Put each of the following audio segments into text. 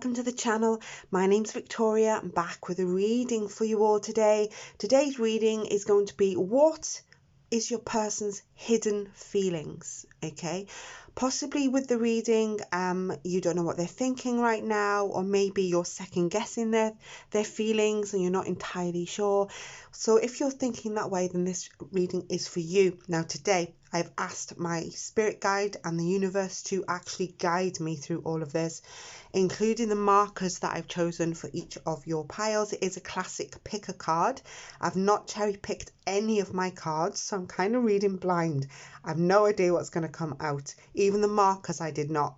welcome to the channel. My name's Victoria. I'm back with a reading for you all today. Today's reading is going to be, what is your person's hidden feelings? Okay, possibly with the reading you don't know what they're thinking right now, or maybe you're second guessing their feelings and you're not entirely sure. So if you're thinking that way, then this reading is for you. Now today I've asked my spirit guide and the universe to actually guide me through all of this, including the markers that I've chosen for each of your piles. It is a classic pick a card. I've not cherry picked any of my cards, so I'm kind of reading blind. I have no idea what's going to come out. Even the markers I did not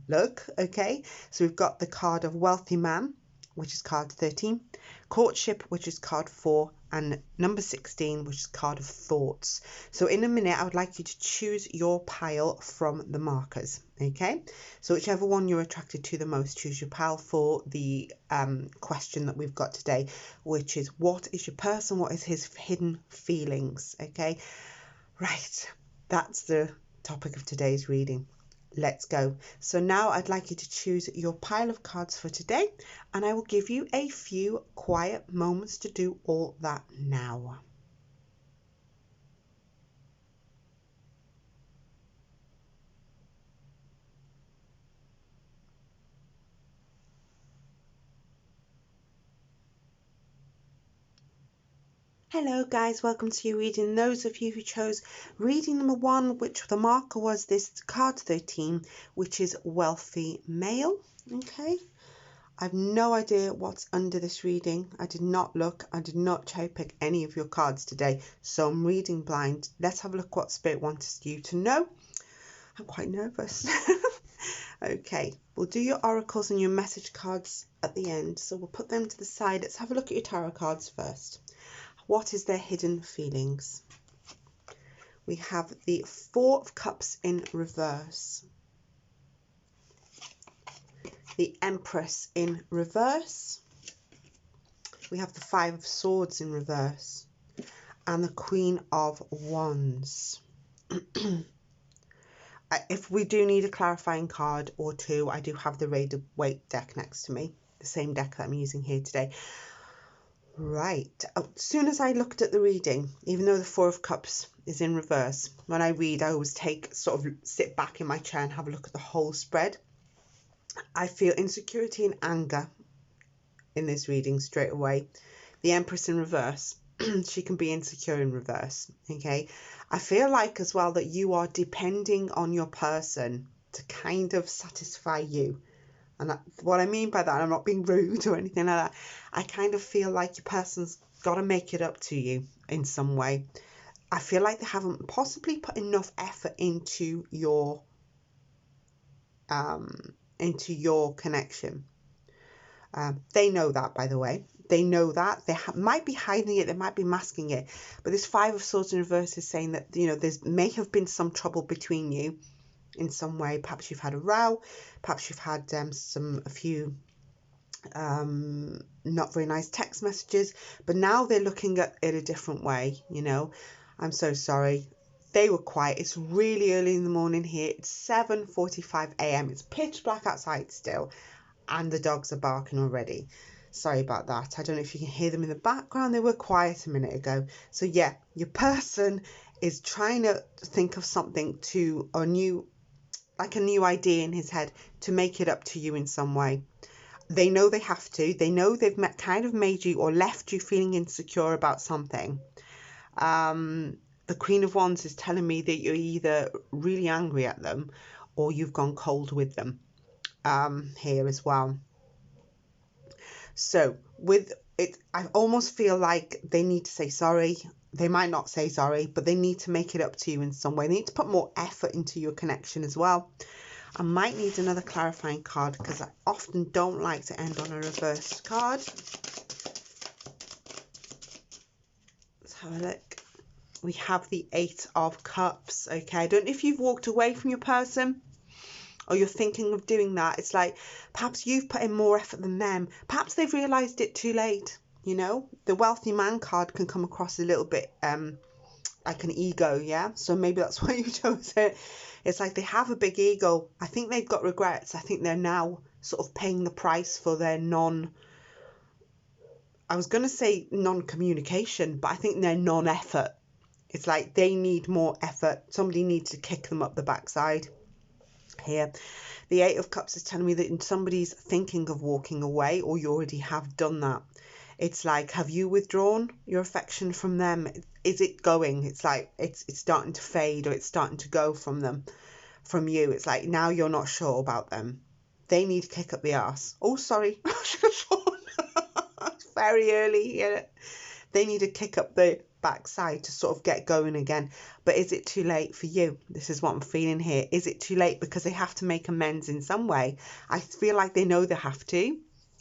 look. Okay, so we've got the card of Wealthy Man, which is card 13, Courtship, which is card 4, and number 16, which is card of Thoughts. So in a minute, I would like you to choose your pile from the markers. Okay, so whichever one you're attracted to the most, choose your pile for the question that we've got today, which is, what is your person? What is his hidden feelings? Okay, right, that's the topic of today's reading. Let's go. So now I'd like you to choose your pile of cards for today, and I will give you a few quiet moments to do all that now. Hello guys, welcome to your reading. Those of you who chose reading number 1, which the marker was this card 13, which is Wealthy Male. Okay, I have no idea what's under this reading. I did not look. I did not cherry pick any of your cards today, so I'm reading blind. Let's have a look what Spirit wants you to know. I'm quite nervous. Okay, we'll do your oracles and your message cards at the end, so we'll put them to the side. Let's have a look at your tarot cards first. What is their hidden feelings? We have the 4 of Cups in reverse, the Empress in reverse, we have the 5 of Swords in reverse, and the Queen of Wands. If we do need a clarifying card or two, I do have the Rider-Waite deck next to me, the same deck that I'm using here today. Right, as soon as I looked at the reading, even though the 4 of Cups is in reverse, when I read I always sit back in my chair and have a look at the whole spread. I feel insecurity and anger in this reading straight away. The Empress in reverse, she can be insecure in reverse. Okay, I feel like as well that you are depending on your person to kind of satisfy you. And what I mean by that, I'm not being rude or anything like that. I kind of feel like your person's got to make it up to you in some way. I feel like they haven't possibly put enough effort into your connection. They know that, by the way. They know that. They might be hiding it. They might be masking it. But this 5 of Swords in reverse is saying that, you know, there may have been some trouble between you in some way. Perhaps you've had a row, perhaps you've had a few not very nice text messages, but now they're looking at it a different way. You know, I'm so sorry. They were quiet. It's really early in the morning here. It's 7:45 a.m. It's pitch black outside still, and the dogs are barking already. Sorry about that. I don't know if you can hear them in the background. They were quiet a minute ago. So yeah, your person is trying to think of something a new idea in his head to make it up to you in some way. They know they have to. They know they've kind of made you or left you feeling insecure about something. The Queen of Wands is telling me that you're either really angry at them or you've gone cold with them here as well. So with it, I almost feel like they need to say sorry. They might not say sorry, but they need to make it up to you in some way. They need to put more effort into your connection as well. I might need another clarifying card because I often don't like to end on a reversed card. Let's have a look. We have the 8 of Cups. Okay, I don't know if you've walked away from your person or you're thinking of doing that. It's like perhaps you've put in more effort than them. Perhaps they've realised it too late. You know, the Wealthy Man card can come across a little bit like an ego, yeah? So maybe that's why you chose it. It's like they have a big ego. I think they've got regrets. I think they're now sort of paying the price for their I was going to say non-communication, but I think they're non-effort. It's like they need more effort. Somebody needs to kick them up the backside here. The Eight of Cups is telling me that somebody's thinking of walking away, or you already have done that. It's like, have you withdrawn your affection from them? Is it going? It's like it's starting to fade, or it's starting to go from them, from you. It's like now you're not sure about them. They need to kick up the arse. Oh, sorry. It's very early here. They need to kick up the backside to sort of get going again. But is it too late for you? This is what I'm feeling here. Is it too late because they have to make amends in some way? I feel like they know they have to.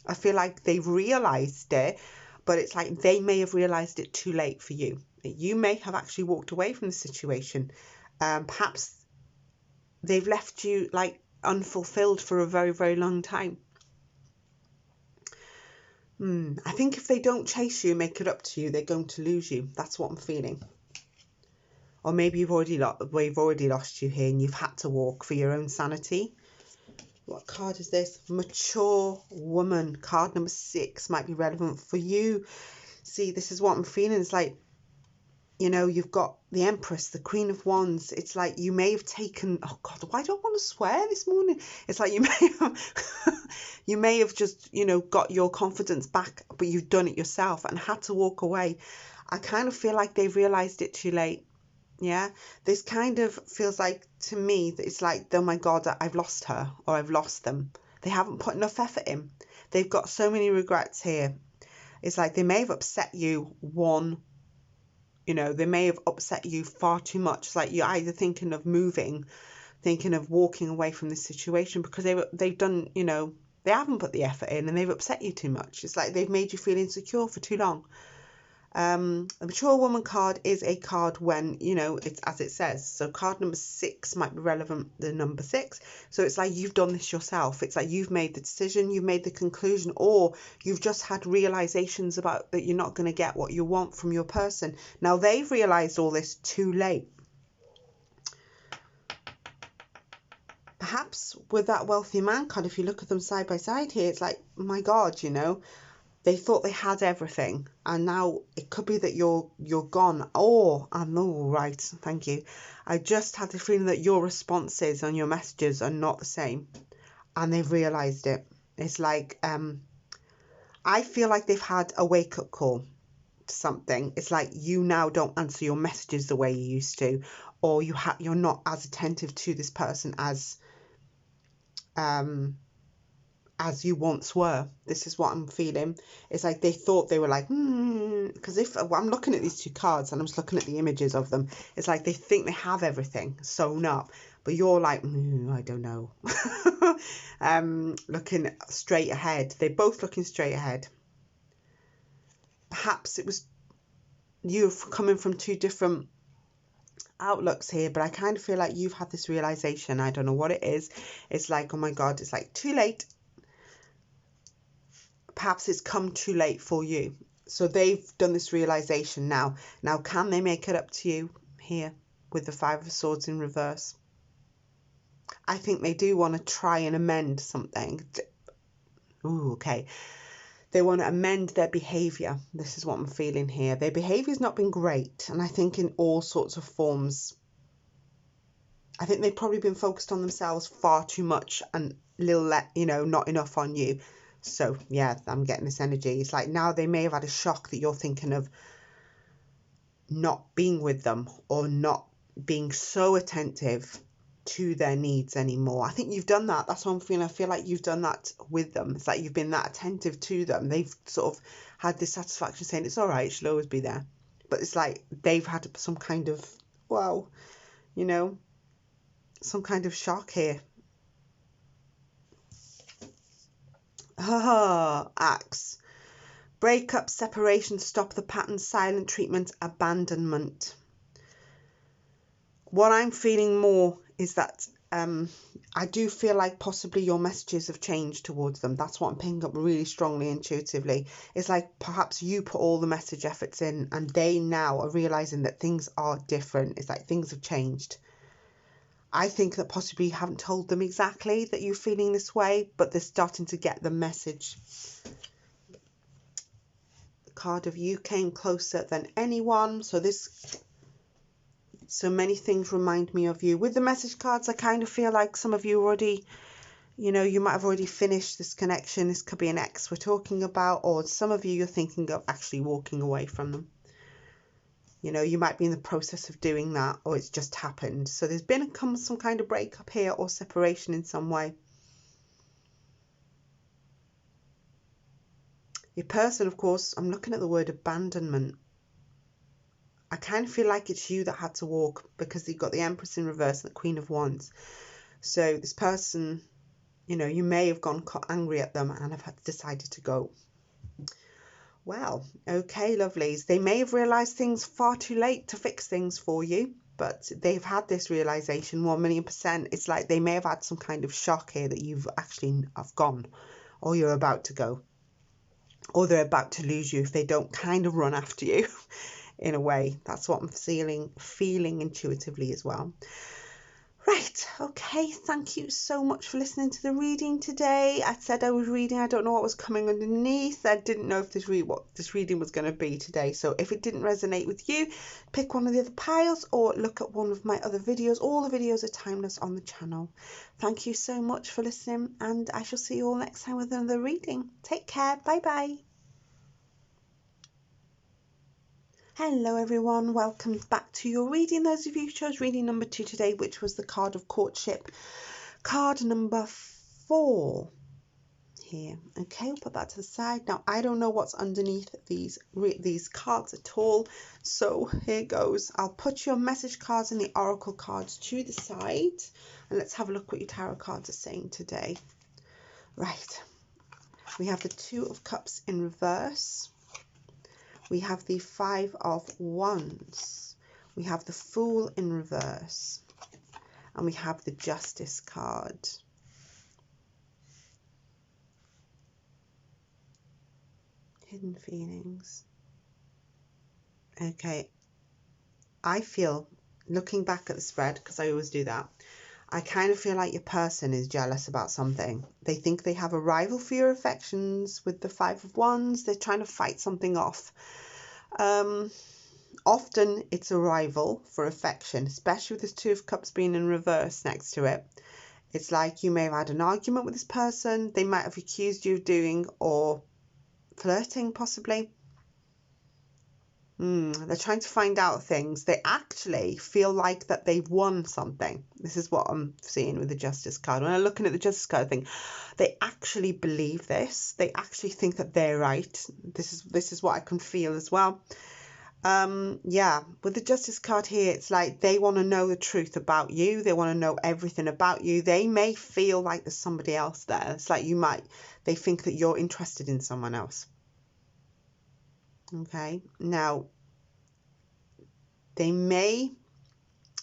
I feel like they've realised it, but it's like they may have realised it too late for you. You may have actually walked away from the situation. Perhaps they've left you like unfulfilled for a very, very long time. I think if they don't chase you, make it up to you, they're going to lose you. That's what I'm feeling. Or maybe we've already lost you here and you've had to walk for your own sanity. What card is this? Mature woman. Card number 6 might be relevant for you. See, this is what I'm feeling. It's like, you know, you've got the Empress, the Queen of Wands. It's like you may have taken, oh God, why do I want to swear this morning? It's like you may have just, you know, got your confidence back, but you've done it yourself and had to walk away. I kind of feel like they've realised it too late. Yeah, this kind of feels like to me that it's like, oh my God, I've lost her or I've lost them. They haven't put enough effort in. They've got so many regrets here. It's like they may have upset you they may have upset you far too much. It's like you're either thinking of moving, thinking of walking away from this situation because they've done, they haven't put the effort in and they've upset you too much. It's like they've made you feel insecure for too long. A mature woman card is a card when, it's as it says. So card number 6 might be relevant, the number 6. So it's like you've done this yourself. It's like you've made the decision, you've made the conclusion, or you've just had realizations about that you're not going to get what you want from your person. Now they've realized all this too late. Perhaps with that wealthy man card, if you look at them side by side here, it's like, my God, they thought they had everything, and now it could be that you're gone. Or I'm all right, thank you. I just had the feeling that your responses on your messages are not the same, and they've realised it. It's like I feel like they've had a wake-up call to something. It's like you now don't answer your messages the way you used to, or you're not as attentive to this person as you once were. This is what I'm feeling. It's like they thought they were like, because if I'm looking at these two cards and I'm just looking at the images of them, it's like they think they have everything sewn up, but you're like, I don't know. Looking straight ahead. They're both looking straight ahead. Perhaps it was you coming from two different outlooks here, but I kind of feel like you've had this realization. I don't know what it is. It's like, oh my God, it's like too late. Perhaps it's come too late for you. So they've done this realization now. Now, can they make it up to you here with the 5 of Swords in reverse? I think they do want to try and amend something. Ooh, okay. They want to amend their behavior. This is what I'm feeling here. Their behavior has not been great. And I think in all sorts of forms, I think they've probably been focused on themselves far too much and not enough on you. So, yeah, I'm getting this energy. It's like now they may have had a shock that you're thinking of not being with them or not being so attentive to their needs anymore. I think you've done that. That's what I'm feeling. I feel like you've done that with them. It's like you've been that attentive to them. They've sort of had this satisfaction saying it's all right, she'll always be there. But it's like they've had some kind of, some kind of shock here. Axe. Breakup, separation, stop the pattern, silent treatment, abandonment. What I'm feeling more is that I do feel like possibly your messages have changed towards them. That's what I'm picking up really strongly intuitively. It's like perhaps you put all the message efforts in and they now are realizing that things are different. It's like things have changed. I think that possibly you haven't told them exactly that you're feeling this way, but they're starting to get the message. The card of you came closer than anyone. So many things remind me of you. With the message cards, I kind of feel like some of you already, you might have already finished this connection. This could be an ex we're talking about, or some of you're thinking of actually walking away from them. You might be in the process of doing that, or it's just happened. So there's been some kind of breakup here or separation in some way. Your person, of course, I'm looking at the word abandonment. I kind of feel like it's you that had to walk, because you've got the Empress in reverse and the Queen of Wands. So this person, you may have gone angry at them and have decided to go. Well, okay, lovelies. They may have realised things far too late to fix things for you, but they've had this realisation 1,000,000%. It's like they may have had some kind of shock here that you've actually have gone, or you're about to go, or they're about to lose you if they don't kind of run after you in a way. That's what I'm feeling intuitively as well. Right, okay, thank you so much for listening to the reading today. I said I was reading, I don't know what was coming underneath. I didn't know if what this reading was going to be today. So if it didn't resonate with you, pick one of the other piles or look at one of my other videos. All the videos are timeless on the channel. Thank you so much for listening, and I shall see you all next time with another reading. Take care, bye bye. Hello everyone, welcome back to your reading. Those of you who chose reading number 2 today, which was the card of courtship, card number 4 here. Okay, we'll put that to the side. Now I don't know what's underneath these cards at all, so here goes. I'll put your message cards and the oracle cards to the side, and let's have a look what your tarot cards are saying today. Right, we have the 2 of Cups in reverse. We have the 5 of Wands, we have the Fool in reverse, and we have the Justice card. Hidden feelings. Okay, I feel, looking back at the spread, because I always do that, I kind of feel like your person is jealous about something. They think they have a rival for your affections with the 5 of Wands. They're trying to fight something off. Often it's a rival for affection, especially with this 2 of Cups being in reverse next to it. It's like you may have had an argument with this person. They might have accused you of doing or flirting, possibly. They're trying to find out things. They actually feel like that they've won something. This is what I'm seeing with the Justice card. When I'm looking at the Justice card, I think they actually believe this. They actually think that they're right. This is what I can feel as well. Yeah, with the Justice card here, it's like they want to know the truth about you. They want to know everything about you. They may feel like there's somebody else there. It's like they think that you're interested in someone else. Okay, now they may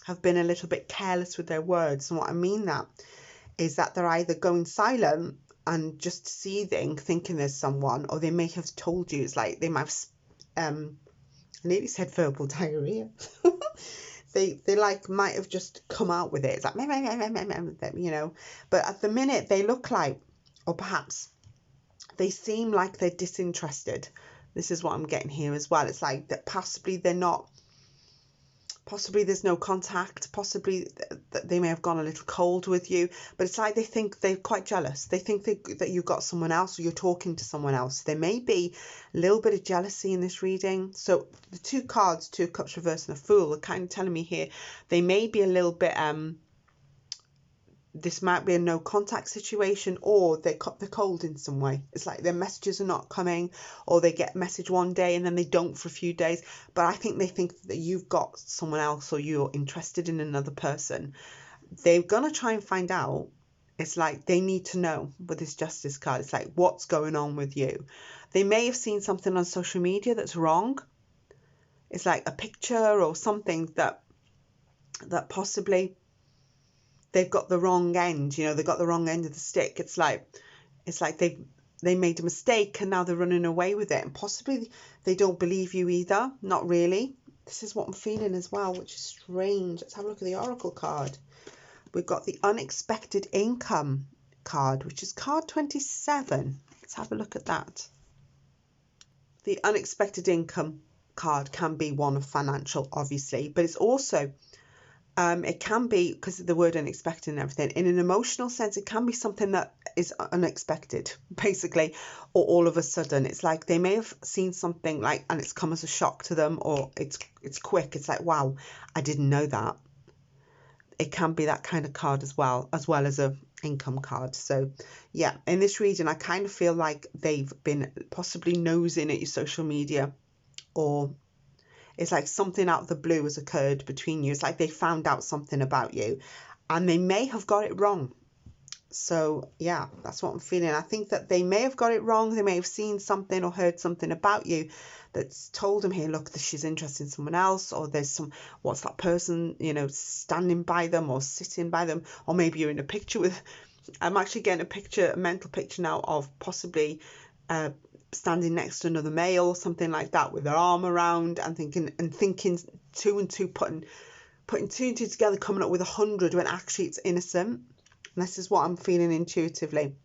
have been a little bit careless with their words, and what I mean that is that they're either going silent and just seething, thinking there's someone, or they may have told you. It's like they might have, I nearly said verbal diarrhea. they might have just come out with it. It's like, but at the minute they look like, or perhaps they seem like they're disinterested. This is what I'm getting here as well. It's like that possibly they're not, possibly there's no contact, possibly that they may have gone a little cold with you, but it's like they think they're quite jealous. They think that you've got someone else, or you're talking to someone else. There may be a little bit of jealousy in this reading. So the 2 cards, 2 of Cups reverse and a Fool, are kind of telling me here they may be a little bit this might be a no contact situation, or they're cold in some way. It's like their messages are not coming, or they get a message one day and then they don't for a few days. But I think they think that you've got someone else, or you're interested in another person. They're going to try and find out. It's like they need to know with this Justice card. It's like, what's going on with you? They may have seen something on social media that's wrong. It's like a picture or something that possibly they've got the wrong end, you know, they've got the wrong end of the stick. It's like they made a mistake and now they're running away with it, and possibly they don't believe you either. Not really. This is what I'm feeling as well, which is strange. Let's have a look at the oracle card. We've got the unexpected income card, which is card 27. Let's have a look at that. The unexpected income card can be one of financial, obviously, but it's also it can be, because of the word unexpected and everything, in an emotional sense, it can be something that is unexpected, basically, or all of a sudden. It's like they may have seen something like, and it's come as a shock to them, or it's quick. It's like, wow, I didn't know that. It can be that kind of card as well as a income card. So yeah, in this reading, I kind of feel like they've been possibly nosing at your social media, or it's like something out of the blue has occurred between you. It's like they found out something about you and they may have got it wrong. So yeah, that's what I'm feeling. I think that they may have got it wrong. They may have seen something or heard something about you that's told them, here, look, she's interested in someone else, or there's what's that person, you know, standing by them or sitting by them, or maybe you're in a picture with, I'm actually getting a mental picture now of possibly standing next to another male or something like that with their arm around and thinking two and two, putting two and two together, coming up with 100 when actually it's innocent. And this is what I'm feeling intuitively.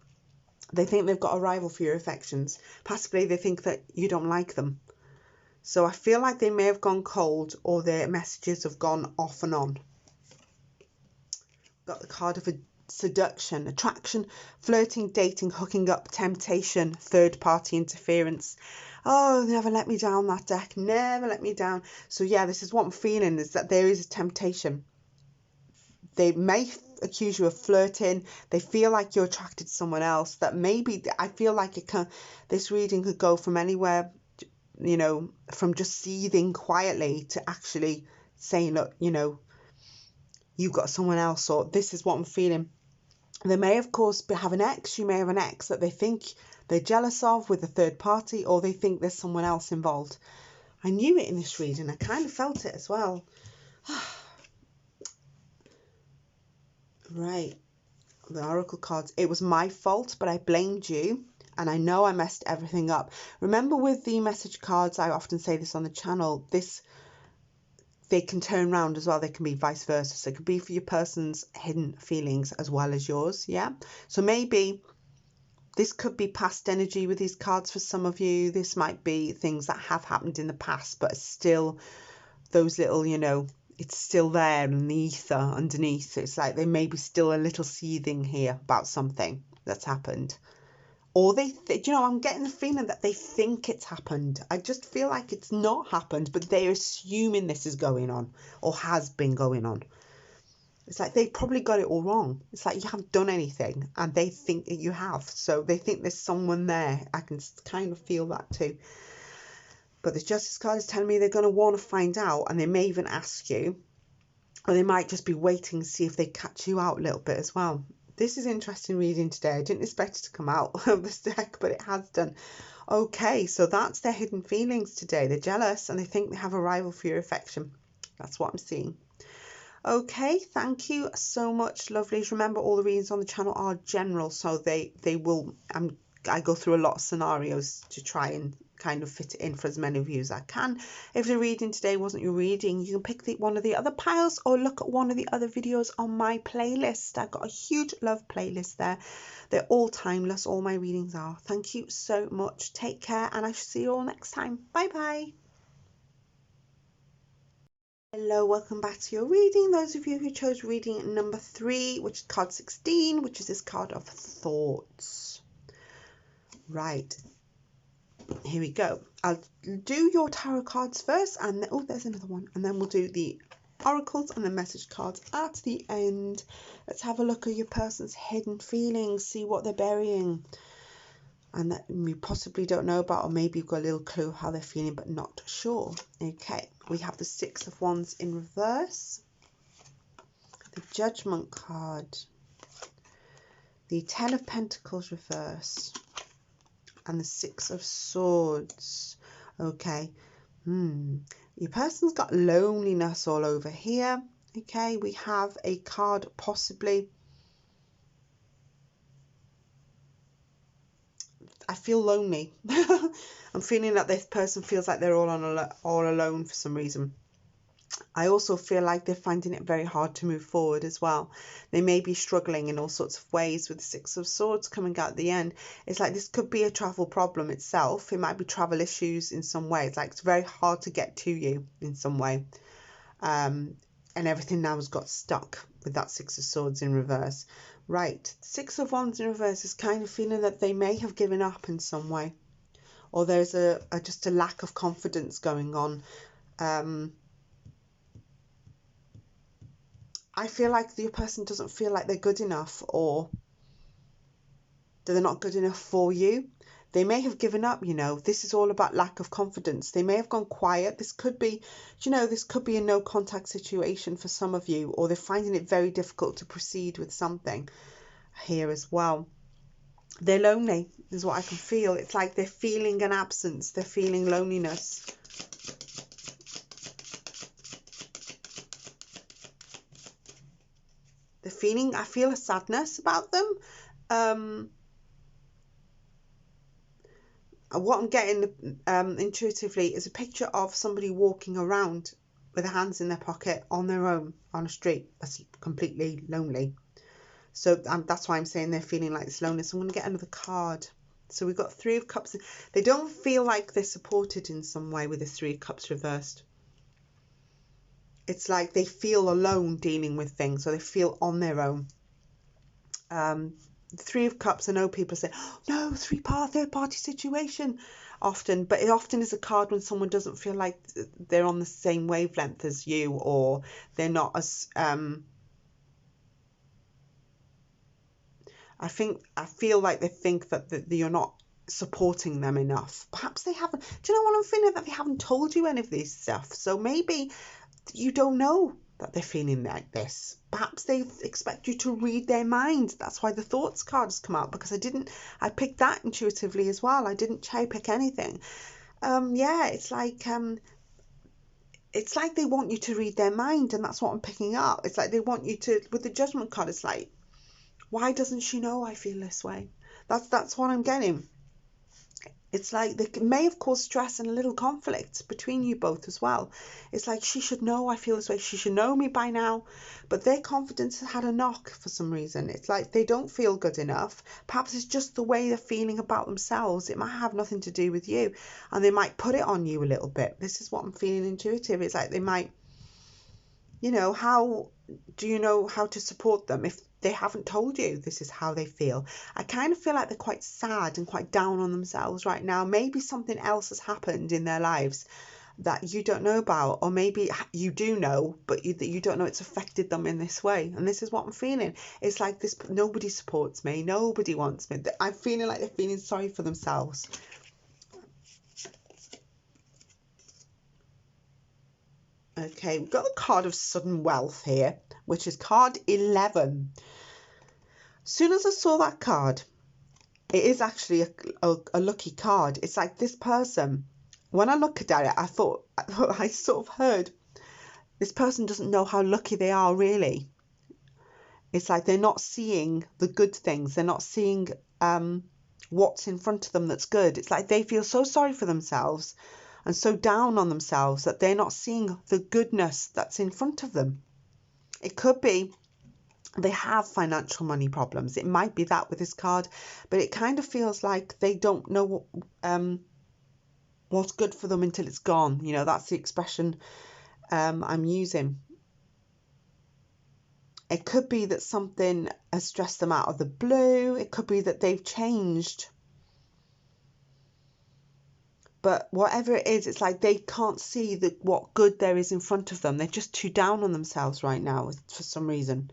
They think they've got a rival for your affections. Possibly they think that you don't like them. So I feel like they may have gone cold, or their messages have gone off and on. Got the card of a seduction, attraction, flirting, dating, hooking up, temptation, third-party interference. Oh, never let me down, that deck. Never let me down. So yeah, this is what I'm feeling, is that there is a temptation. They may accuse you of flirting. They feel like you're attracted to someone else. That maybe, I feel like this reading could go from anywhere, you know, from just seething quietly to actually saying, look, you know, you've got someone else, or this is what I'm feeling. They may, of course, have an ex. You may have an ex that they think they're jealous of with a third party, or they think there's someone else involved. I knew it in this reading. I kind of felt it as well. Right. The oracle cards. It was my fault, but I blamed you. And I know I messed everything up. Remember, with the message cards, I often say this on the channel, they can turn around as well. They can be vice versa. So it could be for your person's hidden feelings as well as yours. Yeah. So maybe this could be past energy with these cards for some of you. This might be things that have happened in the past, but still those little, you know, it's still there in the ether underneath. It's like they may be still a little seething here about something that's happened. Or you know, I'm getting the feeling that they think it's happened. I just feel like it's not happened, but they're assuming this is going on or has been going on. It's like they probably got it all wrong. It's like you haven't done anything and they think that you have. So they think there's someone there. I can kind of feel that too. But the Justice card is telling me they're going to want to find out, and they may even ask you, or they might just be waiting to see if they catch you out a little bit as well. This is interesting reading today. I didn't expect it to come out of this deck, but it has done. Okay, so that's their hidden feelings today. They're jealous and they think they have a rival for your affection. That's what I'm seeing. Okay, thank you so much, lovelies. Remember, all the readings on the channel are general, so they will, I go through a lot of scenarios to try and kind of fit it in for as many of you as I can. If the reading today wasn't your reading, you can pick one of the other piles or look at one of the other videos on my playlist. I've got a huge love playlist there. They're all timeless. All my readings are. Thank you so much. Take care, and I shall see you all next time. Bye bye. Hello, welcome back to your reading. Those of you who chose reading number 3, which is card 16, which is this card of thoughts. Right. Here we go. I'll do your tarot cards first, and then, oh, there's another one, and then we'll do the oracles and the message cards at the end. Let's have a look at your person's hidden feelings, see what they're burying, and that we possibly don't know about, or maybe you've got a little clue how they're feeling but not sure. Okay, we have the 6 of Wands in reverse, the Judgment card, the 10 of Pentacles reverse, and the 6 of Swords. Okay, your person's got loneliness all over here. Okay, we have a card possibly. I feel lonely. I'm feeling that this person feels like they're all alone for some reason. I also feel like they're finding it very hard to move forward as well. They may be struggling in all sorts of ways with the Six of Swords coming out at the end. It's like this could be a travel problem itself. It might be travel issues in some way. It's like it's very hard to get to you in some way. And everything now has got stuck with that Six of Swords in reverse. Right, Six of Wands in reverse is kind of feeling that they may have given up in some way. Or there's just a lack of confidence going on. I feel like the person doesn't feel like they're good enough, or that they're not good enough for you. They may have given up, you know. This is all about lack of confidence. They may have gone quiet. This could be, you know, this could be a no contact situation for some of you, or they're finding it very difficult to proceed with something here as well. They're lonely, is what I can feel. It's like they're feeling an absence. They're feeling loneliness. They're feeling, I feel a sadness about them. What I'm getting intuitively is a picture of somebody walking around with their hands in their pocket on their own on a street that's completely lonely. So that's why I'm saying they're feeling like this loneliness. I'm going to get another card. So we've got Three of Cups. They don't feel like they're supported in some way with the Three of Cups reversed. It's like they feel alone dealing with things, or they feel on their own. The Three of Cups, I know people say, oh, no, third party situation often, but it often is a card when someone doesn't feel like they're on the same wavelength as you, or they're not as I feel like they think that you're not supporting them enough. Perhaps they haven't. Do you know what I'm feeling? That they haven't told you any of this stuff. So maybe you don't know that they're feeling like this. Perhaps they expect you to read their mind. That's why the thoughts card has come out, because I picked that intuitively as well. I didn't cherry pick anything. Yeah, it's like they want you to read their mind, and that's what I'm picking up. It's like they want you to, with the Judgment card, it's like, why doesn't she know I feel this way? That's what I'm getting. It's like they may have caused stress and a little conflict between you both as well. It's like, she should know I feel this way. She should know me by now. But their confidence has had a knock for some reason. It's like they don't feel good enough. Perhaps it's just the way they're feeling about themselves. It might have nothing to do with you. And they might put it on you a little bit. This is what I'm feeling intuitive. It's like they might, you know, how do you know how to support them if they haven't told you this is how they feel? I kind of feel like they're quite sad and quite down on themselves right now. Maybe something else has happened in their lives that you don't know about, or maybe you do know, but you don't know it's affected them in this way. And this is what I'm feeling. It's like this, nobody supports me, nobody wants me. I'm feeling like they're feeling sorry for themselves. Okay, we've got the card of sudden wealth here, which is card 11. As soon as I saw that card, it is actually a lucky card. It's like this person, when I looked at it, I thought I sort of heard this person doesn't know how lucky they are, really. It's like they're not seeing the good things. They're not seeing what's in front of them that's good. It's like they feel so sorry for themselves and so down on themselves that they're not seeing the goodness that's in front of them. It could be they have financial money problems. It might be that with this card, but it kind of feels like they don't know what's good for them until it's gone. You know, that's the expression I'm using. It could be that something has stressed them out of the blue. It could be that they've changed. But whatever it is, it's like they can't see what good there is in front of them. They're just too down on themselves right now for some reason.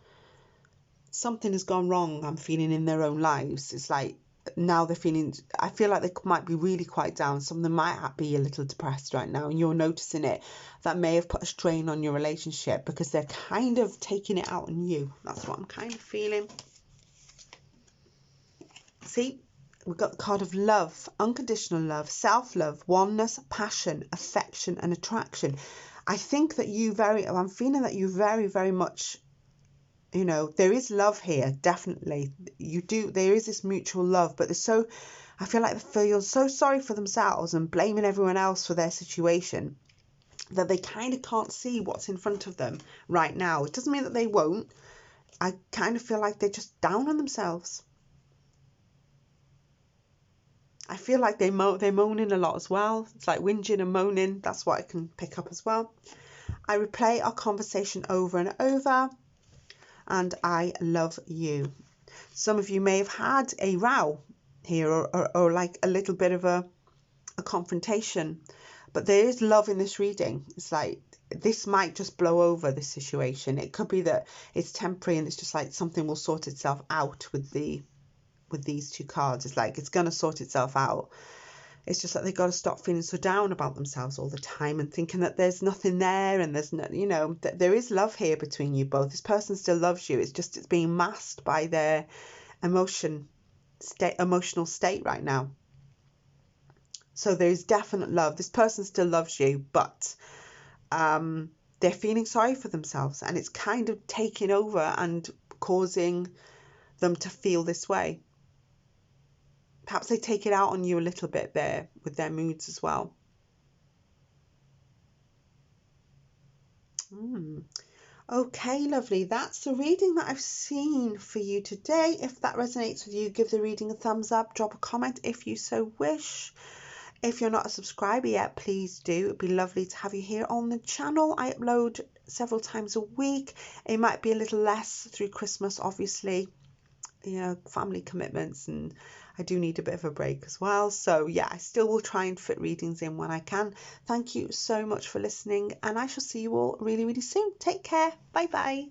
Something has gone wrong, I'm feeling, in their own lives. It's like now they're feeling, I feel like they might be really quite down. Some of them might be a little depressed right now, and you're noticing it. That may have put a strain on your relationship because they're kind of taking it out on you. That's what I'm kind of feeling. See? We've got the card of love, unconditional love, self-love, oneness, passion, affection, and attraction. I think that I'm feeling that you very, very much, there is love here, definitely. There is this mutual love, but I feel like they feel so sorry for themselves and blaming everyone else for their situation that they kind of can't see what's in front of them right now. It doesn't mean that they won't. I kind of feel like they're just down on themselves. I feel like they're moaning a lot as well. It's like whinging and moaning. That's what I can pick up as well. I replay our conversation over and over, and I love you. Some of you may have had a row here, or like a little bit of a confrontation, but there is love in this reading. It's like this might just blow over, this situation. It could be that it's temporary and it's just like something will sort itself out with these two cards. It's like it's going to sort itself out. It's just that they've got to stop feeling so down about themselves all the time and thinking that there's nothing there, and there's no, that there is love here between you both. This person still loves you. It's just it's being masked by their emotional state right now. So there's definite love. This person still loves you, but they're feeling sorry for themselves, and it's kind of taking over and causing them to feel this way. Perhaps they take it out on you a little bit there with their moods as well. Okay, lovely. That's the reading that I've seen for you today. If that resonates with you, give the reading a thumbs up, drop a comment if you so wish. If you're not a subscriber yet, please do. It'd be lovely to have you here on the channel. I upload several times a week. It might be a little less through Christmas, obviously. Family commitments, and I do need a bit of a break as well. So yeah, I still will try and fit readings in when I can. Thank you so much for listening, and I shall see you all really, really soon. Take care. Bye bye.